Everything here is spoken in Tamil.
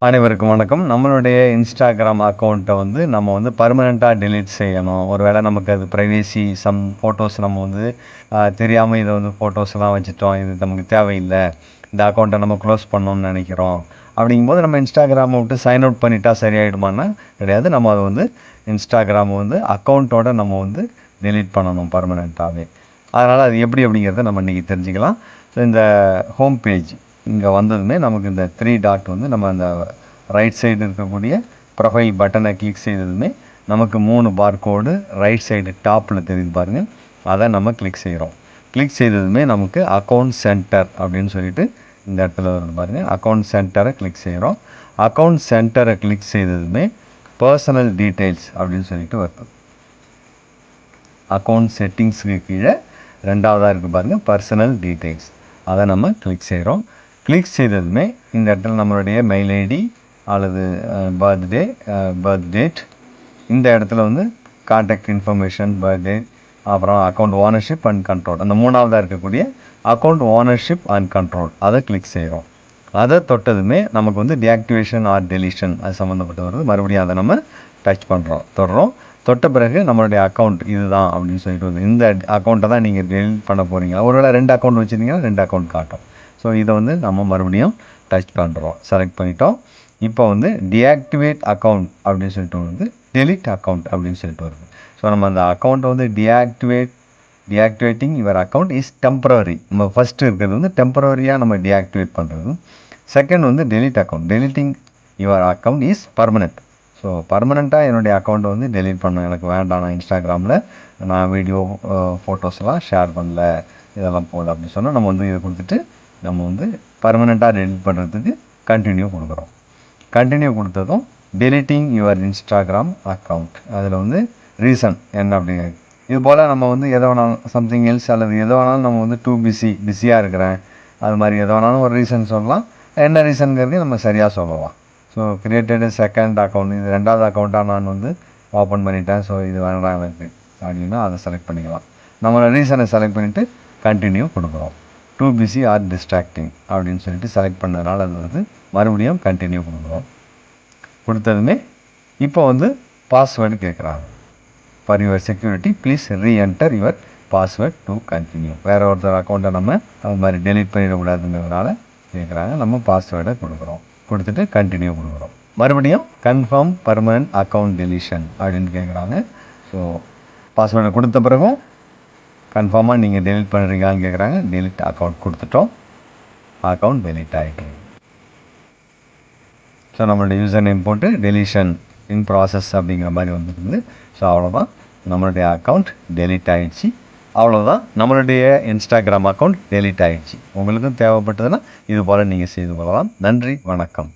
அனைவருக்கும் வணக்கம். நம்மளுடைய இன்ஸ்டாகிராம் அக்கவுண்ட்ட நம்ம பெர்மனன்ட்டா டெலீட் செய்யணும். ஒருவேளை நமக்கு அது பிரைவசி ஃபோட்டோஸ் நம்ம தெரியாம இத ஃபோட்டோஸ்லாம் வச்சுட்டோம். இது நமக்கு தேவையில்ல. இந்த அக்கவுண்ட்ட நம்ம க்ளோஸ் பண்ணணும்னு நெனைக்கிறோம். அப்படிங்கும்போது நம்ம இன்ஸ்டாகிராம விட்டு சைன் அவுட் பண்ணிட்டா சரியாயிடுமான்னா, கிடையாது. நம்ம அத இன்ஸ்டாகிராம் அக்கவுண்ட்டோட நம்ம டெலீட் பண்ணணும் பெர்மனன்ட்டாவே. அதனால அது எப்படி அப்படிங்கிறத நம்ம இன்னைக்கு தெரிஞ்சுக்கலாம். இந்த ஹோம் பேஜ் இங்கே வந்ததுமே நமக்கு இந்த 3 டாட் நம்ம அந்த ரைட் சைடு இருக்கக்கூடிய ப்ரொஃபைல் பட்டனை கிளிக் செய்ததுமே நமக்கு 3 பார்கோடு ரைட் சைடு டாப்பில் தெரியுது பாருங்கள். அதை நம்ம கிளிக் செய்கிறோம். கிளிக் செய்ததுமே நமக்கு அக்கௌண்ட் சென்டர் அப்படின்னு சொல்லிட்டு இந்த இடத்துல வருது பாருங்கள். அக்கௌண்ட் சென்டரை கிளிக் செய்கிறோம். அக்கௌண்ட் சென்டரை கிளிக் செய்ததுமே பர்சனல் டீட்டெயில்ஸ் அப்படின்னு சொல்லிட்டு வருது. அக்கௌண்ட் செட்டிங்ஸுக்கு கீழே ரெண்டாவதாக இருக்குது பாருங்கள், பர்சனல் டீட்டெயில்ஸ். அதை நம்ம கிளிக் செய்கிறோம். கிளிக் செய்ததுமே இந்த இடத்துல நம்மளுடைய மெயில் ஐடி அல்லது பர்த் டேட், இந்த இடத்துல கான்டாக்ட் இன்ஃபர்மேஷன், பர்த்டே, அப்புறம் அக்கௌண்ட் ஓனர்ஷிப் அண்ட் கண்ட்ரோல், அந்த மூணாவதாக இருக்கக்கூடிய அக்கௌண்ட் ஓனர்ஷிப் அண்ட் கண்ட்ரோல் அதை கிளிக் செய்கிறோம். அதை தொட்டதுமே நமக்கு டீஆக்டிவேஷன் ஆர் டெலிஷன் அது சம்மந்தப்பட்டு வருது. மறுபடியும் அதை நம்ம டச் பண்ணுறோம், தொடுறோம். தொட்ட பிறகு நம்மளுடைய அக்கௌண்ட் இதுதான் அப்படின்னு சொல்லிட்டு வருது. இந்த அக்கௌண்ட்டை தான் நீங்கள் டெலிட் பண்ண போகிறீங்க. ஒருவேளை 2 அக்கௌண்ட் வச்சுருந்தீங்கன்னா 2 அக்கௌண்ட் காட்டும். ஸோ இதை நம்ம மறுபடியும் டச் பண்ணுறோம், செலக்ட் பண்ணிட்டோம். இப்போ டீஆக்டிவேட் அக்கௌண்ட் அப்படின்னு சொல்லிட்டு டெலிட் அக்கௌண்ட் அப்படின்னு சொல்லிட்டு வருது. ஸோ நம்ம அந்த அக்கௌண்ட்டை deactivating your account is temporary. நம்ம ஃபஸ்ட்டு இருக்கிறது டெம்பரரியாக நம்ம டீஆக்டிவேட் பண்ணுறது. Second delete account, deleting your account is permanent. So பர்மனெண்ட்டாக என்னுடைய அக்கௌண்ட்டை டெலிட் பண்ண எனக்கு வேண்டாம், நான் இன்ஸ்டாகிராமில் நான் வீடியோ ஃபோட்டோஸ்லாம் ஷேர் பண்ணல, இதெல்லாம் போகல அப்படின்னு சொன்னால் நம்ம இதை கொடுத்துட்டு நம்ம பர்மனெண்ட்டாக டெலிட் பண்ணுறதுக்கு கண்டினியூ கொடுக்குறோம். கண்டினியூ கொடுத்ததும் டெலிட்டிங் யுவர் இன்ஸ்டாகிராம் அக்கௌண்ட், அதில் ரீசன் என்ன அப்படிங்கிறது. இது போல் நம்ம எதை வேணாலும் சம்திங் எல்ஸ் அல்லது எதை வேணாலும் நம்ம டூ பிஸியாக இருக்கிறேன், அது மாதிரி எதை வேணாலும் ஒரு ரீசன் சொல்லலாம். என்ன ரீசனுங்கிறது நம்ம சரியாக சொல்லலாம். ஸோ கிரியேட்டடு செகண்ட் அக்கௌண்ட், இது 2வது அக்கௌண்ட்டாக நான் ஓப்பன் பண்ணிட்டேன், ஸோ இது வேண்டாம் எனக்கு அப்படின்னா அதை செலக்ட் பண்ணிக்கலாம். நம்மளோட ரீசனை செலக்ட் பண்ணிவிட்டு கண்டினியூ கொடுக்குறோம். டூ பிஸி ஆர் டிஸ்ட்ராக்டிங் அப்படின்னு சொல்லிட்டு செலக்ட் பண்ணதுனால அது மறுபடியும் கண்டினியூ கொடுக்குறோம். கொடுத்ததுமே இப்போ பாஸ்வேர்டு கேட்குறாங்க. For your security please re-enter your password to continue. வேறு ஒருத்தர் அக்கௌண்ட்டை நம்ம அது மாதிரி டெலிட் பண்ணிடக்கூடாதுங்கிறதுனால கேட்குறாங்க. நம்ம பாஸ்வேர்டை கொடுக்குறோம், கொடுத்துட்டு கண்டினியூ கொடுக்குறோம். மறுபடியும் கன்ஃபார்ம் பர்மனன்ட் அக்கௌண்ட் டெலிஷன் அப்படின்னு கேட்குறாங்க. ஸோ பாஸ்வேர்டை கொடுத்த பிறகும் கன்ஃபார்மாக நீங்கள் டெலிட் பண்ணுறீங்களான்னு கேட்குறாங்க. டெலிட் அக்கௌண்ட் கொடுத்துட்டோம், அக்கௌண்ட் டெலிட் ஆகிட்டு. ஸோ நம்மளுடைய யூசர் நேம் போட்டு டெலிஷன் இன் ப்ராசஸ் அப்படிங்கிற மாதிரி வந்துருக்குது. ஸோ அவ்வளோதான், நம்மளுடைய அக்கௌண்ட் டெலிட் ஆகிடுச்சு. அவ்வளோதான், நம்மளுடைய இன்ஸ்டாகிராம் அக்கௌண்ட் டெலிட் ஆகிடுச்சு. உங்களுக்கும் தேவைப்பட்டதுன்னா இது போல் நீங்கள் செய்து கொள்ளலாம். நன்றி, வணக்கம்.